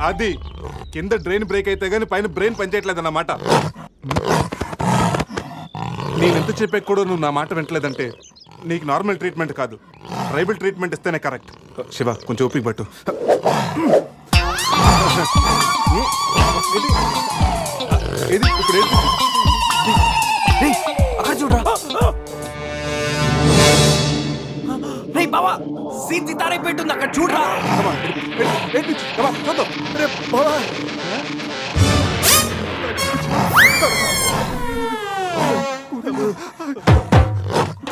అది కింద drain break అయితే గానీ పైన బ్రెయిన్ పనిచేయట్లేదు అన్నమాట. నేను ఎంత చెప్పే కూడా నువ్వు నా మాట వింటలేదంటే నీకు నార్మల్ ట్రీట్మెంట్ కాదు, ట్రైబల్ ట్రీట్మెంట్ ఇస్తేనే కరెక్ట్. శివ కొంచెం ఓపిక పట్టు. ఇది ఇప్పుడు అక్కడ చూడరా. రేయ్ బావా, సీన్ సితారే పెట్టుంది అక్కడ చూడరా. చూద్దాం.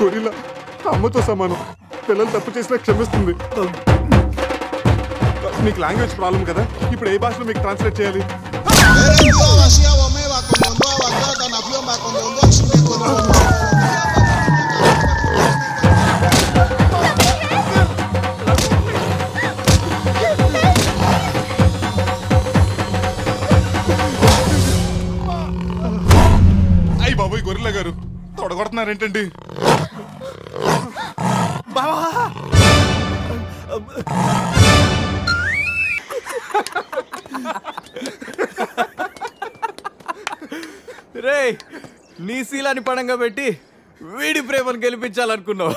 గొరిల్లా అమ్మతో సమానం, పిల్లలు తప్పు చేసినా క్షమిస్తుంది. మీకు లాంగ్వేజ్ ప్రాబ్లం కదా, ఇప్పుడు ఏ భాషలో మీకు ట్రాన్స్లేట్ చేయాలి? అయ్యి బాబోయ్ గొరిల్లా గారు తొడగొడుతున్నారేంటండి? రే, నీ శీలాన్ని పడంగా పెట్టి వీడి ప్రేమను గెలిపించాలనుకున్నావు.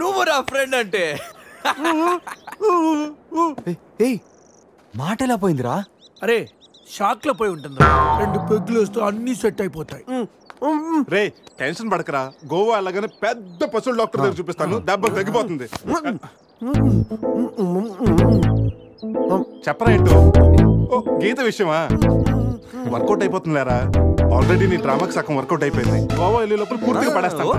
నువ్వు నా ఫ్రెండ్ అంటే. మాట ఎలా పోయిందిరా? అరే షాక్ లో పోయి ఉంటుంది. 2 పెగ్గులు వస్తూ అన్ని సెట్ అయిపోతాయి. రే టెన్షన్ పడకరా, గోవా అలాగనే పెద్ద పశువుల డాక్టర్ దగ్గర చూపిస్తాను, దెబ్బ తగ్గిపోతుంది. చెప్పరా ఏంటో? గీత విషయమా? వర్కౌట్ అయిపోతుంది లేరా, ఆల్రెడీ నీ డ్రామాకి సగం వర్కౌట్ అయిపోయింది. గోవా వెళ్ళే లోపల పూర్తిగా పడేస్తాను.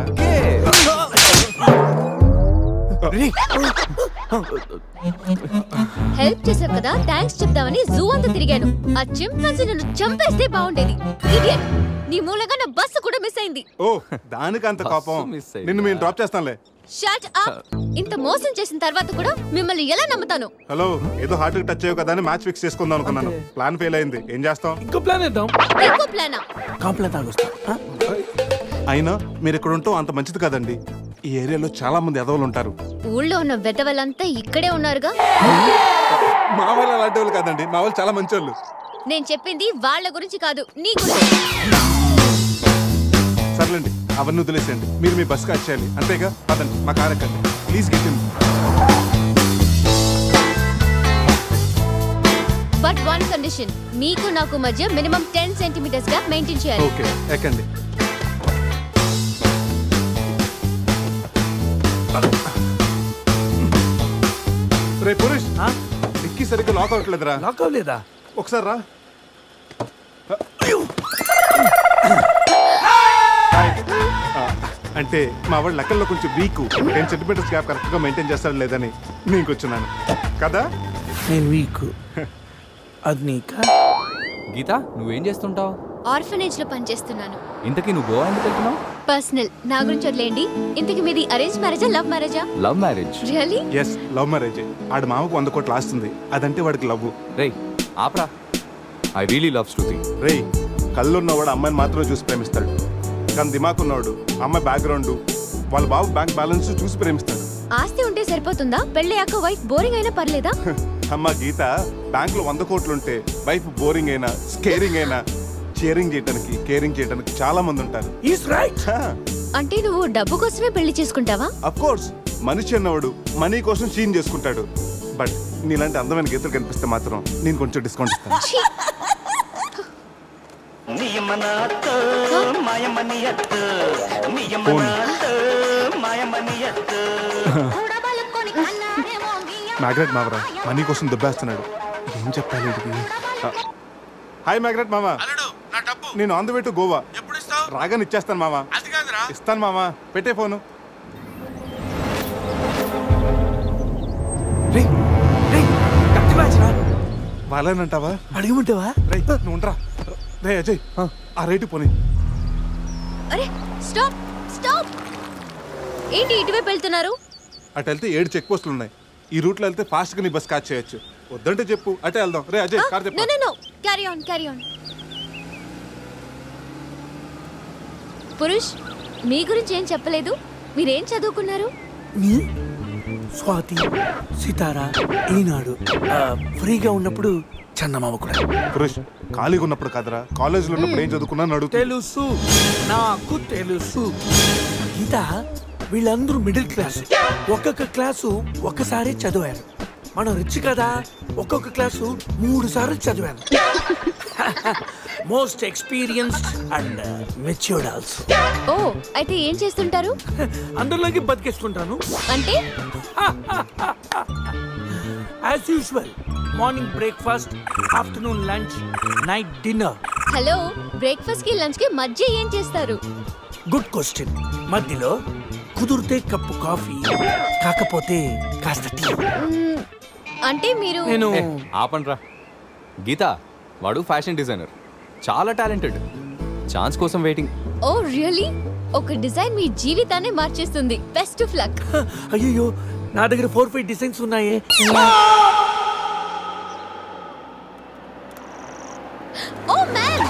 హెల్ప్ చేసావు కదా, థ్యాంక్స్ చెప్దామని జూ అంతా తిరిగాను. ఆ చింపాంజీ నన్ను చంపేస్తే బాగుండేది. ఇడియట్, నీ మూలంగా నా బస్సు కూడా మిస్ అయింది. ఓ దానికి అంత కోపం? నిన్ను మేము డ్రాప్ చేస్తాంలే. Shut up. ఇంత మోసం చేసిన తర్వాత కూడా మిమ్మల్ని ఎలా నమ్ముతాను? హలో, ఏదో హార్ట్ టచ్ అయ్యో కదా అని మ్యాచ్ ఫిక్స్ చేసుకుందాం అనుకున్నాను. ప్లాన్ ఫెయిల్ అయింది. ఏం చేస్తాం? ఇంకో ప్లాన్ వేద్దాం. ఇంకో ప్లానా? కాంప్లైంట్ ఆగొస్తా. అయినా మీరు ఇక్కడ ఉంటాం అంత మంచిది కదండి. ఈ ఏరియాలో చాలా మంది ఎదవలు ఉంటారు. ఊళ్ళో ఉన్న వెదవలంతా ఇక్కడే ఉన్నారుగా. మా వాళ్ళు అలాంటి వాళ్ళు కాదండి, మా వాళ్ళు చాలా మంచి వాళ్ళు. నేను చెప్పింది వాళ్ళ గురించి కాదు, నీ గురించి. సర్లేండి, అవన్నీ వదిలేసేయండి. మీరు మీ బస్కి వచ్చేయాలి అంతేగా. పదండి, మా కార్ ఎక్కండి please. Get in. But one condition, మీకు నాకు మధ్య మినిమం 10 సెంటీమీటర్స్ గ్యాప్ మెయింటైన్ చేయాలి. ఓకే, ఎక్కండి. రే పురుష్, డిక్కీ సరిగ్గా లాక్ అవ్వట్లేదురా. లాక్ అవ్వలేదా? ఒకసారి రా. అంటే మా వాడు లెక్కల్లో కొంచెం వీక్, 10 సెంటీమీటర్స్ గ్యాప్ కరెక్ట్గా మెయింటైన్ చేస్తాడు లేదని నేను కూర్చున్నాను కదా. నేను వీక్, అది నీకా? గీత, నువ్వేం చేస్తుంటావు? ఆర్ఫనేజ్ లో పనిచేస్తున్నాను. ఇంతకీ నువ్వు గోవా ఎందుకు వెళ్తున్నావు? పర్సనల్, నా గురించి వదిలేండి. ఇంతకీ మీది అరేంజ్ మ్యారేజా, లవ్ మ్యారేజా? Love marriage. Really? Yes, love marriage. ఆడు మామకు 100 కోట్లు ఆస్తుంది, అదంటే వాడికి లవ్. రేయ్ ఆప్రా, ఐ రియలీ లవ్ శృతి. రేయ్, కళ్ళున్నవాడు అమ్మాయిని మాత్రమే చూసి ప్రేమిస్తాడు, కానీ దిమాక్ ఉన్నవాడు అమ్మాయి బ్యాక్గ్రౌండ్, వాళ్ళ బాబు బ్యాంక్ బ్యాలెన్స్ చూసి ప్రేమిస్తాడు. ఆస్తి ఉంటే సరిపోతుందా? పెళ్ళయ్యాక వైఫ్ బోరింగ్ అయినా పర్లేదా? అమ్మ గీత, బ్యాంక్ లో 100 కోట్లుంటే వైఫ్ బోరింగ్ అయినా స్కేరింగ్ అయినా షేరింగ్ చేయడానికి కేరింగ్ చేయడానికి చాలా మంది ఉంటారు. అంటే నువ్వు డబ్బు కోసమే పెళ్లి చేసుకుంటావా? అఫ్ కోర్స్, మనిషి అన్నవాడు మనీ కోసం షీన్ చేసుకుంటాడు. బట్ నీలాంటి అందమైన గీతలు కనిపిస్తే మాత్రం నేను కొంచెం డిస్కౌంట్ ఇస్తాను. మ్యాగ్రెట్ మావరా మనీ కోసం దుబ్బేస్తున్నాడు. ఏం చెప్పాలి వీడికి? హాయ్ మ్యాగ్రెట్ మామా, నేను on the way to Goa. రాగానే ఇచ్చేస్తాను మామా. ఇస్తాను మామా, పెట్టే ఫోను. వాళ్ళనంటావా? అడిగమంటావా? నువ్వు ఉండరా. రే అజయ్, ఆ రేటు పోనీ. అరే స్టాప్ స్టాప్. ఏంటి ఇటువైపు వెళ్తున్నారు? అటు వెళ్తే 7 చెక్ పోస్టులు ఉన్నాయి. ఈ రూట్లో వెళ్తే ఫాస్ట్గా నీ బస్ క్యాచ్ చేయొచ్చు. వద్దంటే చెప్పు, అటే వెళ్దాం. రే అజయ్, కార్ చెప్పు. No carry on carry on. Purush, మీ గురించి ఏం చెప్పలేదు. మీరేం చదువుకున్నారు? స్వాతి, సితారా, ఈనాడు, ఫ్రీగా ఉన్నప్పుడు చందమామ కూడా. పురుష్ ఖాళీగా ఉన్నప్పుడు కదరా, కాలేజీలో ఉన్నప్పుడు ఏం చదువుకున్నా అడుగు. తెలుసు, నాకు తెలుసు. గీత, వీళ్ళందరూ మిడిల్ క్లాస్. ఒక్కొక్క క్లాసు ఒక్కసారి చదివాను. మనం రిచ్ కదా, ఒక్కొక్క క్లాసు 3 సార్లు చదివాను. Most experienced and matured also. ఓ, అయితే ఏం చేస్తుంటారు? అందరిలోకి బతికేసుకుంటాను. అంటే as usual, morning breakfast, afternoon lunch, night dinner. Hello, breakfast కి లంచ్ కి మధ్య ఏం చేస్తారు? Good question. మధ్యలో కుదిరితే కప్పు కాఫీ, కాకపోతే కాస్త టీ. అంటే మీరు నేను ఆపండ్రా. గీత వాడు ఫ్యాషన్ డిజైనర్, చాలా టాలెంటెడ్. ఛాన్స్ కోసం వెయిటింగ్. ఓ రియల్లీ? ఒక డిజైన్ మీ జీవితాన్ని మార్చేస్తుంది. Best of luck. అయ్యో, నా దగ్గర 4-5 డిజైన్స్ ఉన్నాయే. Oh man,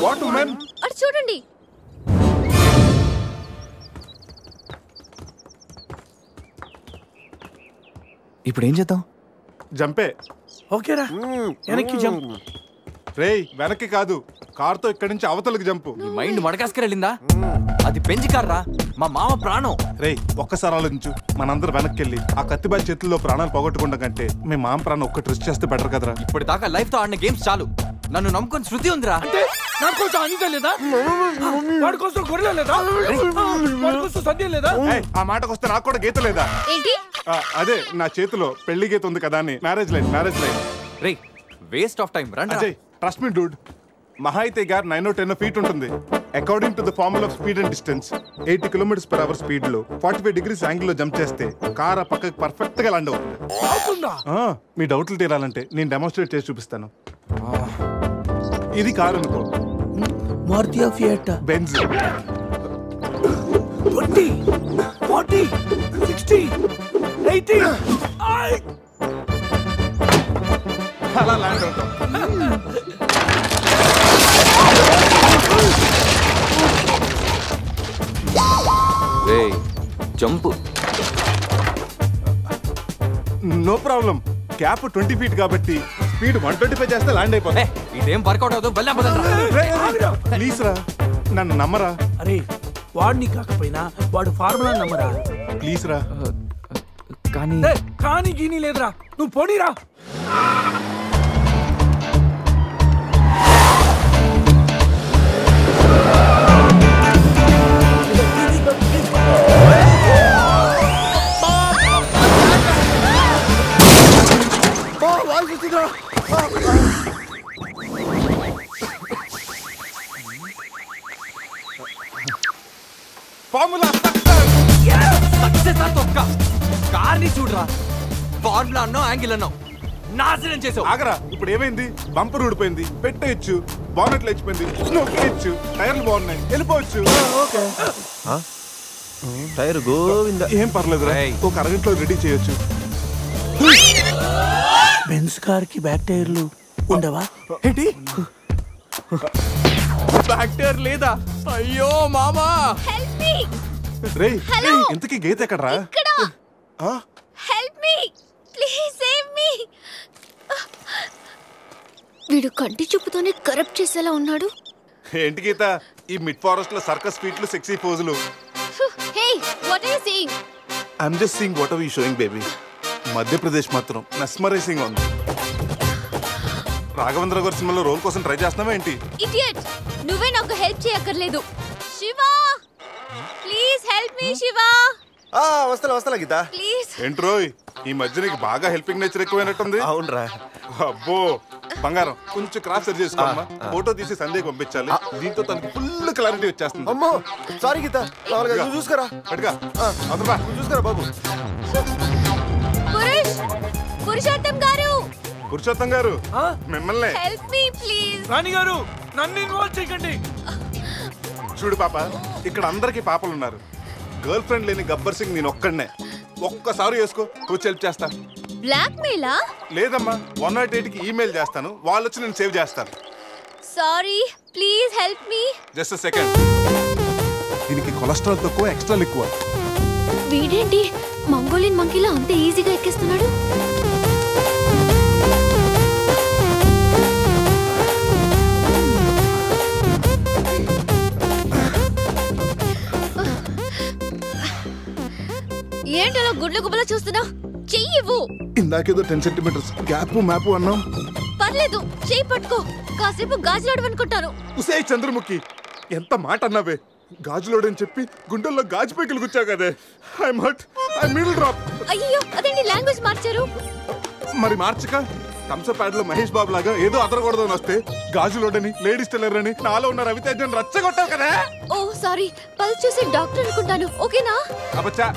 what man? అటు చూడండి. ఇప్పుడు ఏం చేద్దాం? జంపే. ఓకేరా, వెనక్కి జంప్. రేయ్, వెనక్కి కాదు, కార్తో ఇక్కడి నుంచి అవతలకి జంపు. నీ మైండ్ మడకాస్కర్ వెళ్ళిందా? అది పెంచి కార్రా, మా మామ ప్రాణం. రేయ్, ఒక్కసారి ఆలోచించు. మనందరం వెనక్కి వెళ్ళి ఆ కత్తిబాయి చేతుల్లో ప్రాణాలు పోగొట్టుకుంటాం కంటే మీ మామ ప్రాణం ఒక్కటి రిస్క్ చేస్తే బెటర్ కదరా. ఇప్పటిదాకా లైఫ్ తో ఆడిన గేమ్స్ చాలు. నన్ను నమ్ముకొని శృతి ఉందిరా. అంటే నా కోసం అనిత లేదా? వాడి కోసం గొర్రె లేదా? వాడి కోసం సద్య లేదా? ఏయ్, ఆ మాటకు వస్తే నాకు కూడా గీత లేదా? ఏంటి? అదే నా చేతిలో పెళ్లి గీత ఉంది కదా అని. Marriage line. రే, వేస్ట్ ఆఫ్ టైం. రండి. Ajay, trust me dude. మహా అయితే గారు 9 or 10 feet ఉంటుంది. According to the formula of speed and distance, 80 km/h speed లో 45 degrees యాంగిల్ లో జంప్ చేస్తే కార్ ఆ పక్కకి పర్ఫెక్ట్ గా ల్యాండ్ అవుతుంది. మీ డౌట్లు తీరాలంటే నేను డెమోన్స్ట్రేట్ చేసి చూపిస్తాను. ఇది కారు అనుకో. Maruti Fiat, Benz. 20, 40, 60, 80. అలా ల్యాండ్ అవుతాం. Jump no problem. Gap 20 feet కాబట్టి స్పీడ్ 125 చేస్తే ల్యాండ్ అయిపోతుంది. ఇదేం వర్కౌట్ అవుతుంది. ప్లీజ్ రా, నన్ను నమ్మరా. అరే, వాడిని కాకపోయినా వాడు ఫార్ములా నమ్మరా. ప్లీజ్ రా. కానీ గీనీ లేదురా, నువ్వు పోనీరా. ఫార్ములా కార్ని చూడరా. ఫార్ములా అన్నో యాంగిల్ అన్నో నాశనం చేసావు. ఆగరా, ఇప్పుడు ఏమైంది? బంపర్ ఊడిపోయింది, పెట్టేయచ్చు. బానెట్ లేచిపోయింది, నొక్కేయచ్చు. టైర్లు బాగున్నాయి, వెళ్ళిపోవచ్చు. టైర్ గోవింద. ఏం పర్లేదు, ఒక అరగంటలో రెడీ చేయొచ్చు. బెంజ్ కార్ కి బ్యాక్ టైర్లు ఉండవా? ఏంటి? బ్యాక్ టైర్ లేదా? అయ్యో మామా, హెల్ప్ మీ. రేయ్, ఇంతకీ గీత ఎక్కడరా? ఇక్కడ. Help me please, save me. వీడు కంటి చూపుతోనే కరప్ట్ చేసేలా ఉన్నాడు. ఏంటి గీత, ఈ మిడ్ ఫారెస్ట్ లో సర్కస్ ఫీట్లు, సెక్సీ పోజులు? హే, what are you saying? I'm just seeing what are you showing baby. Madhya Pradesh మాత్రం మెస్మరైజింగ్ ఉంది. రాఘవేంద్ర గారి సినిమాలో రోల్ కోసం ట్రై చేస్తున్నావా ఏంటి? ఇడియట్, నువ్వే నాకు హెల్ప్ చేయక్కర్లేదు. Shiva, please help me. Shiva, వస్తా గీత. ప్లీజ్. ఏంట్రోయ్, ఈ మధ్య నీకు బాగా హెల్పింగ్ నేచర్ ఎక్కువైనట్టుంది. అవునరా. అబ్బో బంగారం, కొంచెం క్రాస్ సెట్ చేసుకోమ్మా. ఫోటో తీసి సందేహం పంపించాలి. దీంతో తనకి ఫుల్ క్లారిటీ వచ్చేస్తుంది. అమ్మో సారీ గీత, నువ్వు చూసుకురా. పట్టుగా అదరా, చూసుకురా బాబు. పురుషోత్తం గారు, పురుషోత్తం గారు, మిమ్మల్ని. Help me please. రాణి గారు, నన్ను ఇన్వాల్వ్ చేయకండి. చూడు పాప, ఇక్కడ అందరికి పాపలు ఉన్నారు. గర్ల్ ఫ్రెండ్ లేని గబ్బర్ సింగ్ నేను ఒక్కడనే. ఒక్కసారి వేసుకో, కూర్చో, హెల్ప్ చేస్తా. బ్లాక్ మెయిలా? లేదమ్మా, 108కి ఈమెయిల్ చేస్తాను, వాళ్ళు వచ్చి నేను సేవ్ చేస్తాను. Sorry, please help me. Just second. దీనికి కొలెస్ట్రాల్ తక్కువ, ఎక్స్ట్రా ఎక్కువ. వీడేంటి మంగోలియన్ మంకీలా అంత ఈజీగా ఎక్కేస్తున్నాడు. ఏంటలా గుడ్ల గుబలా చూస్తున్నా? చెయ్యివ్వు. ఇందాకేదో 10 సెంటీమీటర్స్ గ్యాప్ మ్యాప్ అన్నాం. పర్లేదు, చెయ్యి పట్టుకో. కాసేపు గాజులాడు అనుకుంటాను. ఉసే చంద్రముఖి, ఎంత మాట అన్నావే. గాజులోడని చెప్పి గుండెల్లో గాజు పైకలు గుచ్చావు కదే. I'm hurt. I middle drop. అయ్యో, అదేంటి లాంగ్వేజ్ మార్చారు? మరి మార్చక థమ్సప్ ప్యాడ్ లో మహేష్ బాబు లాగా ఏదో అదరకూడదని వస్తే గాజులోడని లేడీస్ టైలర్ అని నాలో ఉన్న రవితేజని రచ్చగొట్టావు కదా. ఓ సారీ, పల్స్ చూసి డాక్టర్ అనుకుంటాను. ఓకేనా? అబ్బచ్చా,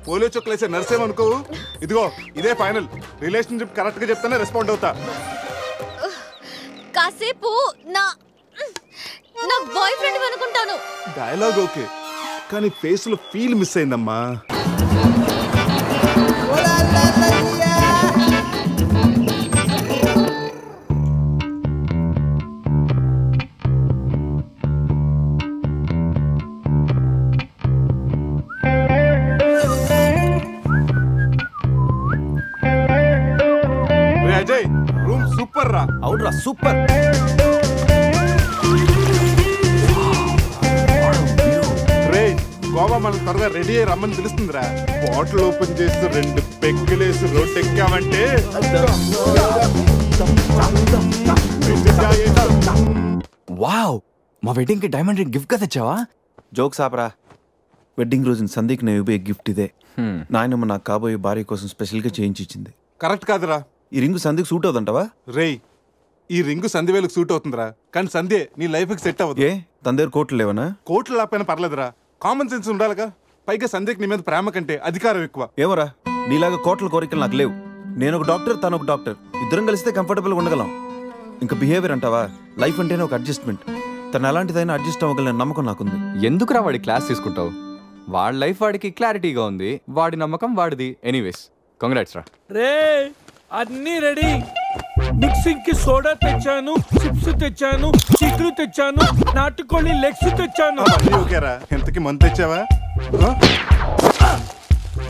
పోలియో చుక్కలేసే నర్సేమనుకో. ఇదిగో ఇదే ఫైనల్. రిలేషన్షిప్ కరెక్ట్ గా చెప్తానే రెస్పాండ్ అవుతా. కాసేపు నా బాయ్ ఫ్రెండ్ అనుకుంటాను. డైలాగ్ ఓకే, కానీ ఫేస్ లో ఫీల్ మిస్ అయిందమ్మా. అజయ్, రూమ్ సూపర్ రా. అవునరా, సూపర్. గోవా మనం త్వరగా రెడీ అయ్యి రమ్మని తెలుస్తుందిరా. బాటిల్ ఓపెన్ చేసి 2 పెగ్గులేసి రోడ్ ఎక్కామంటే వావ్, మా వెడ్డింగ్ కి డైమండ్ రింగ్ గిఫ్ట్ గా తెచ్చావా? జోక్స్ ఆపరా. వెడ్డింగ్ రోజున సందీక్ నేను ఇవ్వే గిఫ్ట్ ఇదే. నాయనమ్మ నాకు కాబోయే భార్య కోసం స్పెషల్ గా చేయించి ఇచ్చింది. కరెక్ట్ కాదురా. ఈ రింగు సందీక్ సూట్ అవుతుంటావా? రేయ్, ఈ రింగు సంధ్యవేలకు సూట్ అవుతుందిరా, కానీ సంధ్య నీ లైఫ్ కి సెట్ అవ్వదు. ఏ తన దగ్గర కోట్లు లేవనా? కోట్లు లేకపోయినా పర్లేదురా, కామన్ సెన్స్ ఉండాలిగా. పైగా సంధ్యకి నీ మీద ప్రేమ కంటే అధికారం ఎక్కువ. ఏమోరా, నీలాగా కోట్ల కోరికలు నాకు లేవు. నేను ఒక డాక్టర్, తను ఒక డాక్టర్. ఇద్దరం కలిస్తే కంఫర్టబుల్గా ఉండగలం. ఇంకా బిహేవియర్ అంటావా? లైఫ్ అంటేనే ఒక అడ్జస్ట్మెంట్. తను ఎలాంటిదైనా అడ్జస్ట్ అవ్వగల నమ్మకం నాకుంది. ఎందుకురా వాడి క్లాస్ తీసుకుంటావు? వాడి లైఫ్ వాడికి క్లారిటీగా ఉంది, వాడి నమ్మకం వాడిది. ఎనీవేస్, కంగ్రాట్స్ రా. రే, అన్నీ రెడీ. మిక్సింగ్ కి సోడా తెచ్చాను, చిప్స్ తెచ్చాను, చిక్కులు తెచ్చాను, నాటుకోళ్ళి లెగ్స్ తెచ్చాను. ఓకేరా, ఎంతకి మందు తెచ్చావా?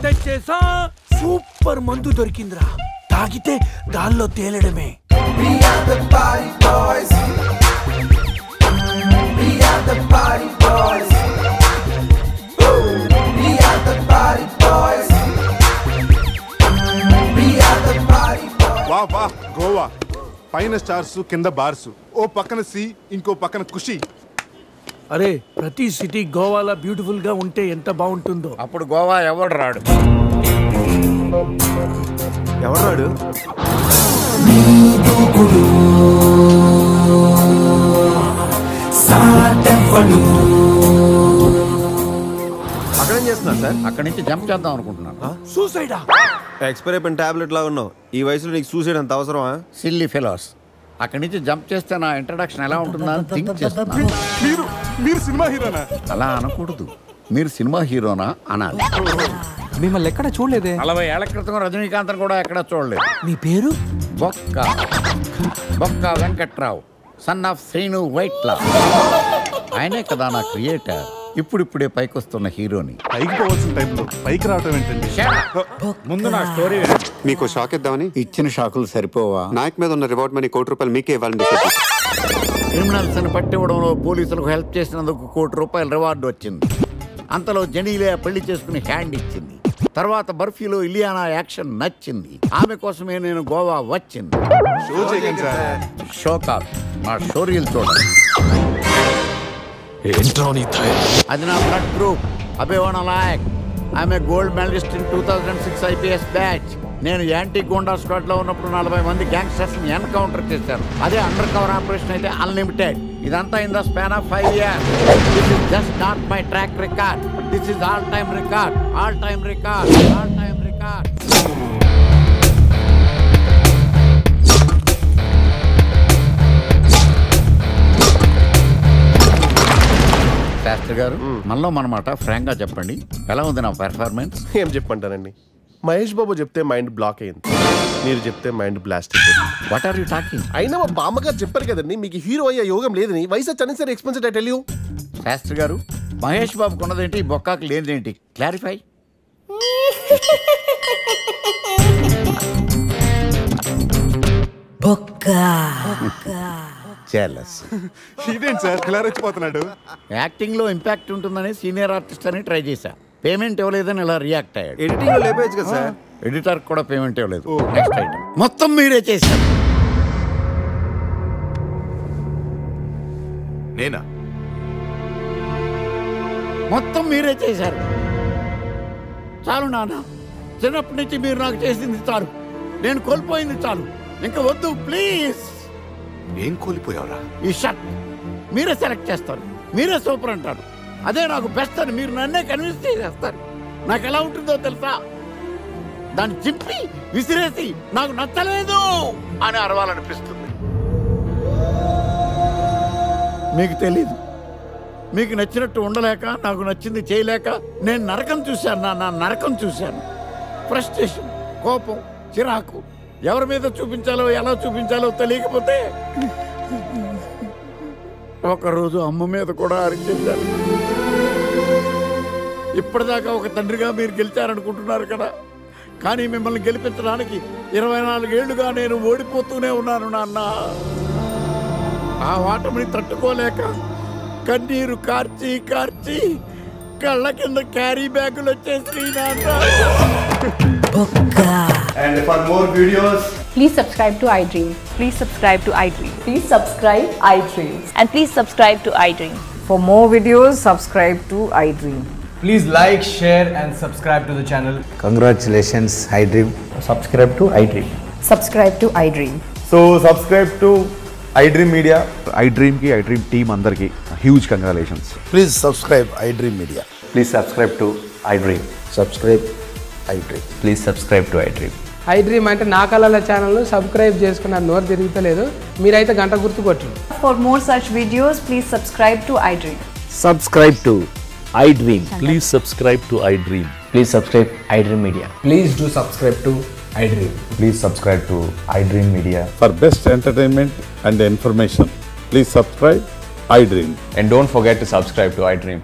తెచ్చేసా. సూపర్ మందు దొరికిందిరా, తాగితే గాల్లో తేలడమే. వా వా, గోవా పైన స్టార్స్, కింద బార్స్. ఓ పక్కన సీ, ఇంకో పక్కన ఖుషి. అరే, ప్రతి సిటీ గోవాలో బ్యూటిఫుల్ గా ఉంటే ఎంత బాగుంటుందో. అప్పుడు గోవా ఎవడు రాడు. ఎవరు రాడు? అక్కడేం చేస్తున్నా సార్? అక్కడి నుంచి జంప్ చేద్దాం అనుకుంటున్నాను. సూసైడా? ఎక్స్పైర్ అయిపోయిన టాబ్లెట్ లా ఉన్నావు. ఈ వయసులో నీకు సూసైడ్ అంత అవసరమా? Silly fellows. అక్కడి నుంచి జంప్ చేస్తే నా ఇంట్రడక్షన్ ఎలా ఉంటుందా అని థింక్ చేస్తున్నా. మీరు సినిమా హీరోనా? అలా అనకూడదు, మీరు సినిమా హీరోనా అనాలి. మిమ్మల్ని ఎక్కడ చూడలేదే. 40 ఏళ్ల క్రితం రజనీకాంత్ కూడా ఎక్కడ చూడలేదు. మీ పేరు? బొక్క వెంకట్రావు, సన్ ఆఫ్ శ్రీను వైట్లా. ఆయనే కదా నా క్రియేటర్. ఇప్పుడిప్పుడే పైకి వస్తున్న హీరోని. పైకి పోవాల్సిన టైంలో పైకి రావటం ఏంటండి? ముందు నా స్టోరీ మీకు షాక్ ఇద్దామని. ఇచ్చిన షాకులు సరిపోవా? నాయక్ మీద ఉన్న రివార్డ్ మనీ ₹1 మీకే ఇవ్వాలని డిసైడ్ చేశాను. క్రిమినల్స్ ని పట్టివ్వడంలో పోలీసులకు హెల్ప్ చేసినందుకు ₹1 రివార్డు వచ్చింది. అంతలో జనీలే పెళ్లి చేసుకుని హ్యాండ్ ఇచ్చింది. తర్వాత బర్ఫీలో ఇలియానా యాక్షన్ నచ్చింది. ఆమె కోసమే నేను గోవా వచ్చింది. షో చేయకండి సార్. షో కాదు, నా షోరీలు చూడండి. అది నా బ్లడ్ గ్రూప్, అభివాణ నాయక్. ఆమె gold medalist in 2006 IPS batch. నేను యాంటీ గోండా స్క్వాడ్ లో ఉన్నప్పుడు 40 మంది గ్యాంగ్స్టర్స్ ని ఎన్కౌంటర్ చేశారు. అదే అండర్ కవర్ ఆపరేషన్ అయితే అన్లిమిటెడ్. ఇదంతా in the span of 5 years. This is just not my track record. This is all time record. All time record. All time record. Shastri garu, మనలో మనమాట Frank గా చెప్పండి, ఎలా ఉంది నా పెర్ఫార్మెన్స్? ఏం చెప్పంటానండి, మహేష్ బాబు చెప్తే మైండ్ బ్లాక్ అయింది, మీరు చెప్తే మైండ్ బ్లాస్ట్ అయిపోయింది. What are you talking? అయినా మా బామ్మగారు చెప్పారు కదండి మీకు హీరో అయ్యే యోగం లేదని. వయసు unnecessary expensive I tell you. Shastri garu, Mahesh బాబుకు ఉన్నదేంటి, బొక్కాకు లేనిదేంటి? క్లారిఫై. jealous. ఇదేంటి సార్ ఇలా రెచ్చిపోతున్నాడు? యాక్టింగ్లో ఇంపాక్ట్ ఉంటుందని సీనియర్ ఆర్టిస్ట్ అని ట్రై చేశా. పేమెంట్ ఇవ్వలేదని ఇలా రియాక్ట్ అయ్యాడు. ఎడిటింగ్ లేపేయచ్చు కదా సార్. ఎడిటర్ కూడా పేమెంట్ ఇవ్వలేదు. నెక్స్ట్ ఐటమ్ మొత్తం మీరే చేశారు. నేనా? మొత్తం మీరే చేశారు. చాలు నాన్న, చిన్నప్పటి నుంచి మీరు నాకు చేసింది చాలు, నేను కోల్పోయింది చాలు, ఇంకా వద్దు ప్లీజ్. ఏం కోల్పోయావురా? ఈ షర్ట్ మీరే సెలెక్ట్ చేస్తారు, మీరే సూపర్ అంటారు, అదే నాకు బెస్ట్ అని మీరు నన్నే కన్విన్స్ చేసేస్తారు. నాకు ఎలా ఉంటుందో తెలుసా? దాన్ని చింపి విసిరేసి నాకు నచ్చలేదు అని అరవాలనిపిస్తుంది. మీకు తెలీదు, మీకు నచ్చినట్టు ఉండలేక, నాకు నచ్చింది చేయలేక నేను నరకం చూశాను. నా నరకం చూశాను. ఫ్రస్ట్రేషన్, కోపం, చిరాకు, ఎవరి మీద చూపించాలో ఎలా చూపించాలో తెలియకపోతే ఒకరోజు అమ్మ మీద కూడా అరిచేశాను. ఇప్పటిదాకా ఒక తండ్రిగా మీరు గెలిచారనుకుంటున్నారు కదా, కానీ మిమ్మల్ని గెలిపించడానికి 24 ఏళ్లుగా నేను ఓడిపోతూనే ఉన్నాను నాన్న. ఆ వాటమిని తట్టుకోలేక కన్నీరు కార్చి కార్చి కళ్ళ కింద క్యారీ బ్యాగులు వచ్చేసి నాన్న. And for more videos, please subscribe to iDream. Please subscribe to iDream. Please subscribe iDream. And please subscribe to iDream. For more videos, subscribe to iDream. Please like, share and subscribe to the channel. congratulations, iDream. Subscribe to iDream. Subscribe to iDream. So subscribe to iDream Media. iDream ki iDream team andarki huge congratulations. Please subscribe iDream Media. Please subscribe to iDream. Subscribe iDream. Please subscribe to iDream. iDream అంటే నా కళల channel subscribe చేసుకున్న నోరు తిరుగుతలేదు, మీరైతే గంట గుర్తు కొట్టండి. For more such videos, please subscribe to iDream. Subscribe to iDream. Please subscribe to iDream. Please subscribe iDream Media. Please do subscribe to iDream. Please subscribe to iDream Media. For best entertainment and information, please subscribe iDream. And don't forget to subscribe to iDream.